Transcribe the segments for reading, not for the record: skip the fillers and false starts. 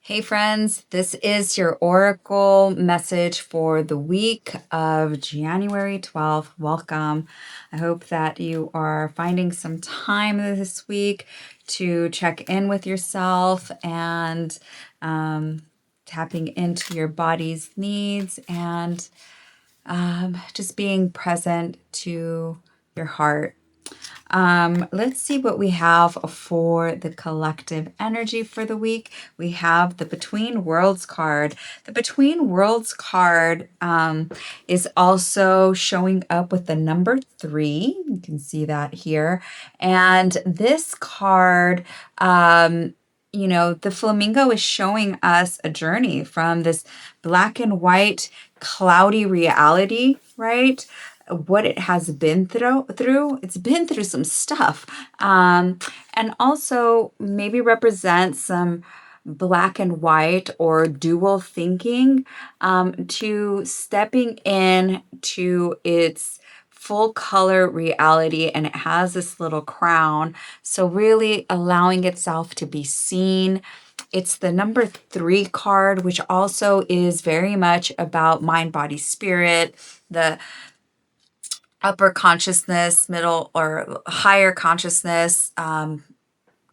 Hey friends, this is your Oracle message for the week of January 12th. Welcome. I hope that you are finding some time this week to check in with yourself and tapping into your body's needs and just being present to your heart. Let's see what we have for the collective energy for the week. We have the Between Worlds card. The Between Worlds card is also showing up with the number 3. You can see that here. And this card, the flamingo is showing us a journey from this black and white, cloudy reality, right? What it has been through. It's been through some stuff. And also maybe represents some black and white or dual thinking to stepping in to its full color reality, and it has this little crown, so really allowing itself to be seen. It's the number 3 card, which also is very much about mind, body, spirit, the upper consciousness, middle or higher consciousness,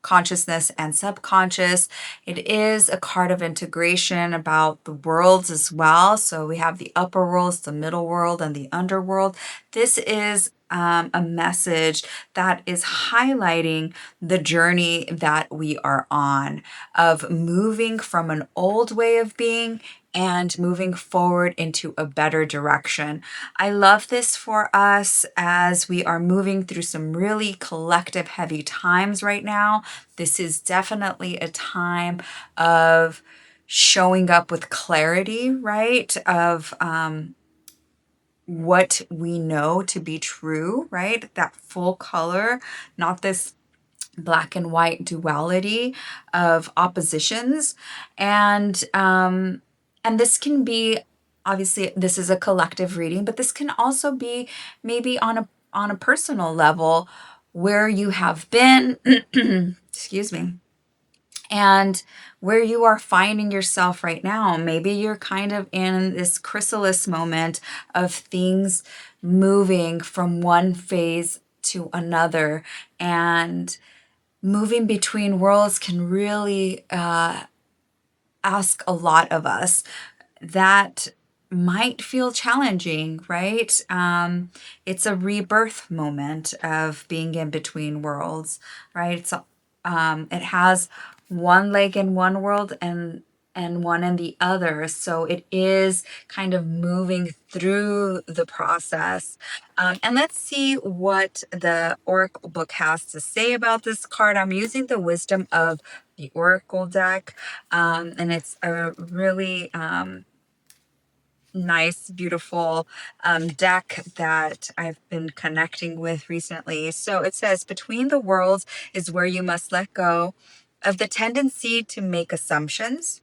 consciousness and subconscious. It is a card of integration about the worlds as well. So we have the upper worlds, the middle world, and the underworld. This is a message that is highlighting the journey that we are on of moving from an old way of being and moving forward into a better direction. I love this for us as we are moving through some really collective heavy times right now. This is definitely a time of showing up with clarity, right? Of what we know to be true, right? That full color, not this black and white duality of oppositions. And this can be, obviously this is a collective reading, but this can also be maybe on a personal level where you have been excuse me, and where you are finding yourself right now. Maybe you're kind of in this chrysalis moment of things moving from one phase to another, and moving between worlds can really ask a lot of us. That might feel challenging, right? It's a rebirth moment of being in between worlds, right? So it has one leg in one world and one in the other. So it is kind of moving through the process. And let's see what the Oracle book has to say about this card. I'm using the Wisdom of the Oracle deck, and it's a really nice, beautiful deck that I've been connecting with recently. So it says, between the worlds is where you must let go of the tendency to make assumptions.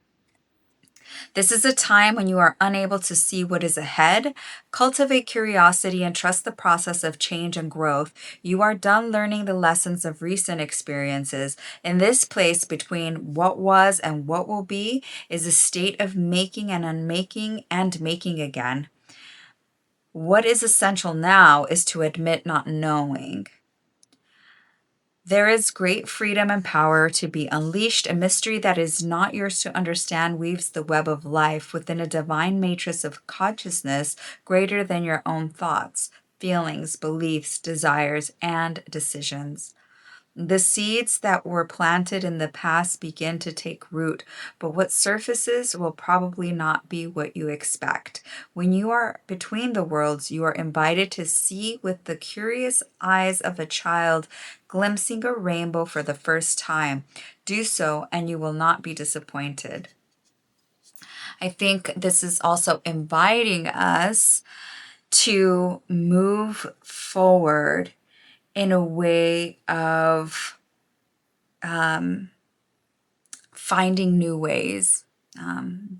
This is a time when you are unable to see what is ahead. Cultivate curiosity and trust the process of change and growth. You are done learning the lessons of recent experiences. In this place between what was and what will be is a state of making and unmaking and making again. What is essential now is to admit not knowing. There is great freedom and power to be unleashed. A mystery that is not yours to understand weaves the web of life within a divine matrix of consciousness greater than your own thoughts, feelings, beliefs, desires, and decisions. The seeds that were planted in the past begin to take root, but what surfaces will probably not be what you expect. When you are between the worlds, you are invited to see with the curious eyes of a child glimpsing a rainbow for the first time. Do so, and you will not be disappointed. I think this is also inviting us to move forward in a way of finding new ways, and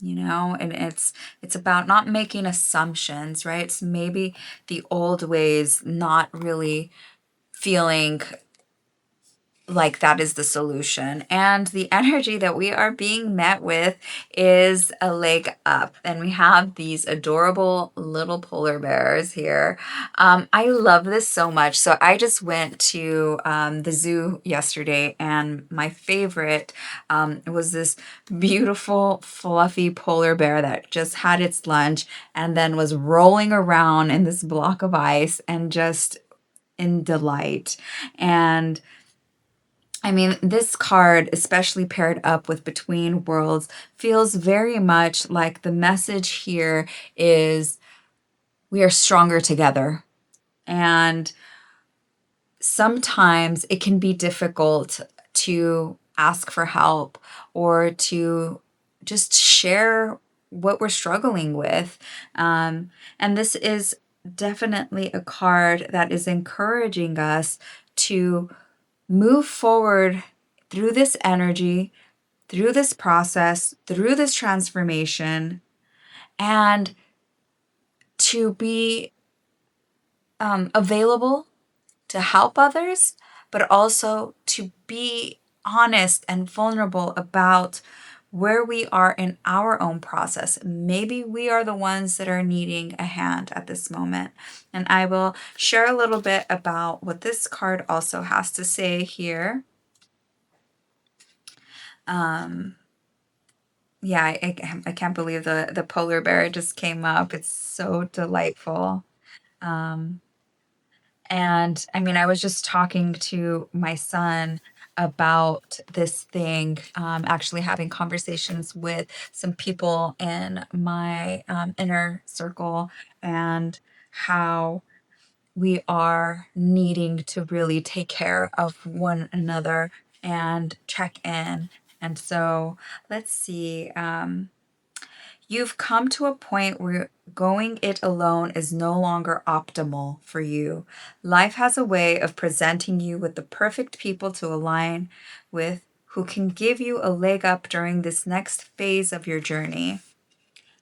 it's about not making assumptions, right? It's maybe the old ways not really feeling like that is the solution. And the energy that we are being met with is a leg up. And we have these adorable little polar bears here. I love this so much. So I just went to the zoo yesterday, and my favorite was this beautiful, fluffy polar bear that just had its lunch and then was rolling around in this block of ice and just in delight. And I mean, this card, especially paired up with Between Worlds, feels very much like the message here is we are stronger together. And sometimes it can be difficult to ask for help or to just share what we're struggling with. And this is definitely a card that is encouraging us to move forward through this energy, through this process, through this transformation, and to be available to help others, but also to be honest and vulnerable about where we are in our own process. Maybe we are the ones that are needing a hand at this moment. And I will share a little bit about what this card also has to say here. Um, yeah, I can't believe the polar bear just came up. It's so delightful. Um, And I mean, I was just talking to my son about this thing, actually having conversations with some people in my inner circle, and how we are needing to really take care of one another and check in. And so let's see. You've come to a point where going it alone is no longer optimal for you. Life has a way of presenting you with the perfect people to align with, who can give you a leg up during this next phase of your journey.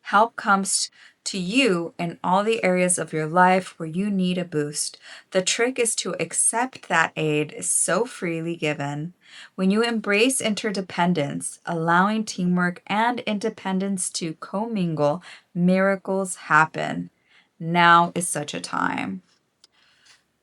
Help comes to you in all the areas of your life where you need a boost. The trick is to accept that aid is so freely given. When you embrace interdependence, allowing teamwork and independence to commingle, miracles happen. Now is such a time.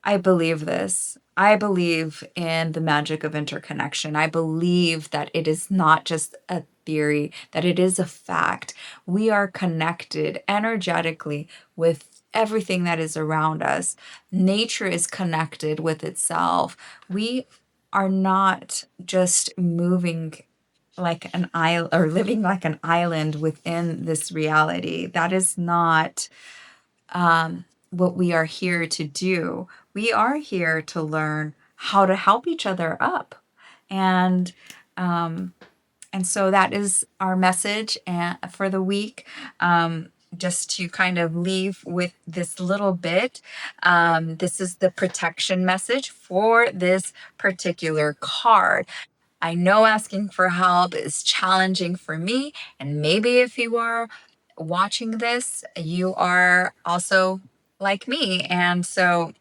I believe this. I believe in the magic of interconnection. I believe that it is not just a theory, that it is a fact. We are connected energetically with everything that is around us. Nature is connected with itself. We are not just moving like an island or living like an island within this reality. That is not what we are here to do. We are here to learn how to help each other up. And um, and so that is our message for the week. Just to kind of leave with this little bit. This is the protection message for this particular card. I know asking for help is challenging for me, and maybe if you are watching this, you are also like me. And so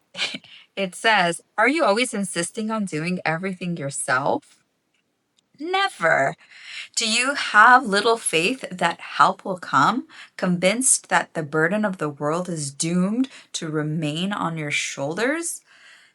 it says, are you always insisting on doing everything yourself? Never. Do you have little faith that help will come, convinced that the burden of the world is doomed to remain on your shoulders?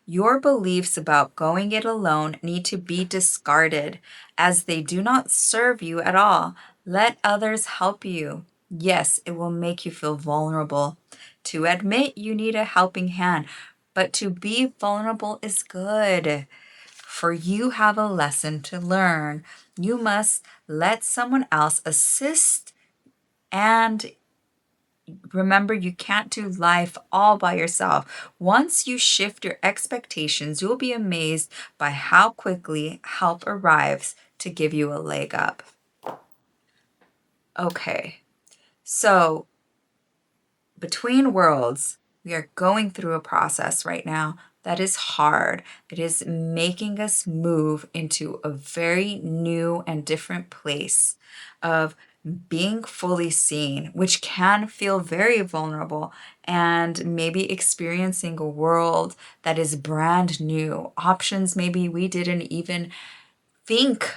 Your beliefs about going it alone need to be discarded, as they do not serve you at all. Let others help you. Yes, it will make you feel vulnerable. To admit you need a helping hand, but to be vulnerable is good. For you have a lesson to learn. You must let someone else assist, and remember, you can't do life all by yourself. Once you shift your expectations, you'll be amazed by how quickly help arrives to give you a leg up. Okay, so Between Worlds, we are going through a process right now that is hard. It is making us move into a very new and different place of being fully seen, which can feel very vulnerable, and maybe experiencing a world that is brand new, options maybe we didn't even think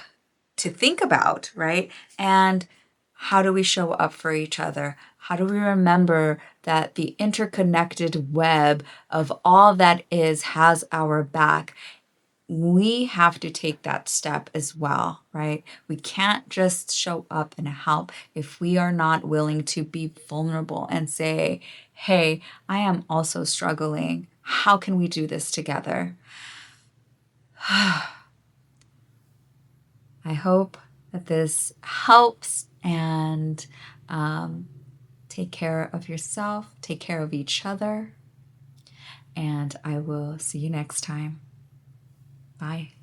about, right? And how do we show up for each other? How do we remember that the interconnected web of all that is has our back? We have to take that step as well, right? We can't just show up and help if we are not willing to be vulnerable and say, hey, I am also struggling. How can we do this together? I hope that this helps, and take care of yourself, take care of each other, and I will see you next time. Bye.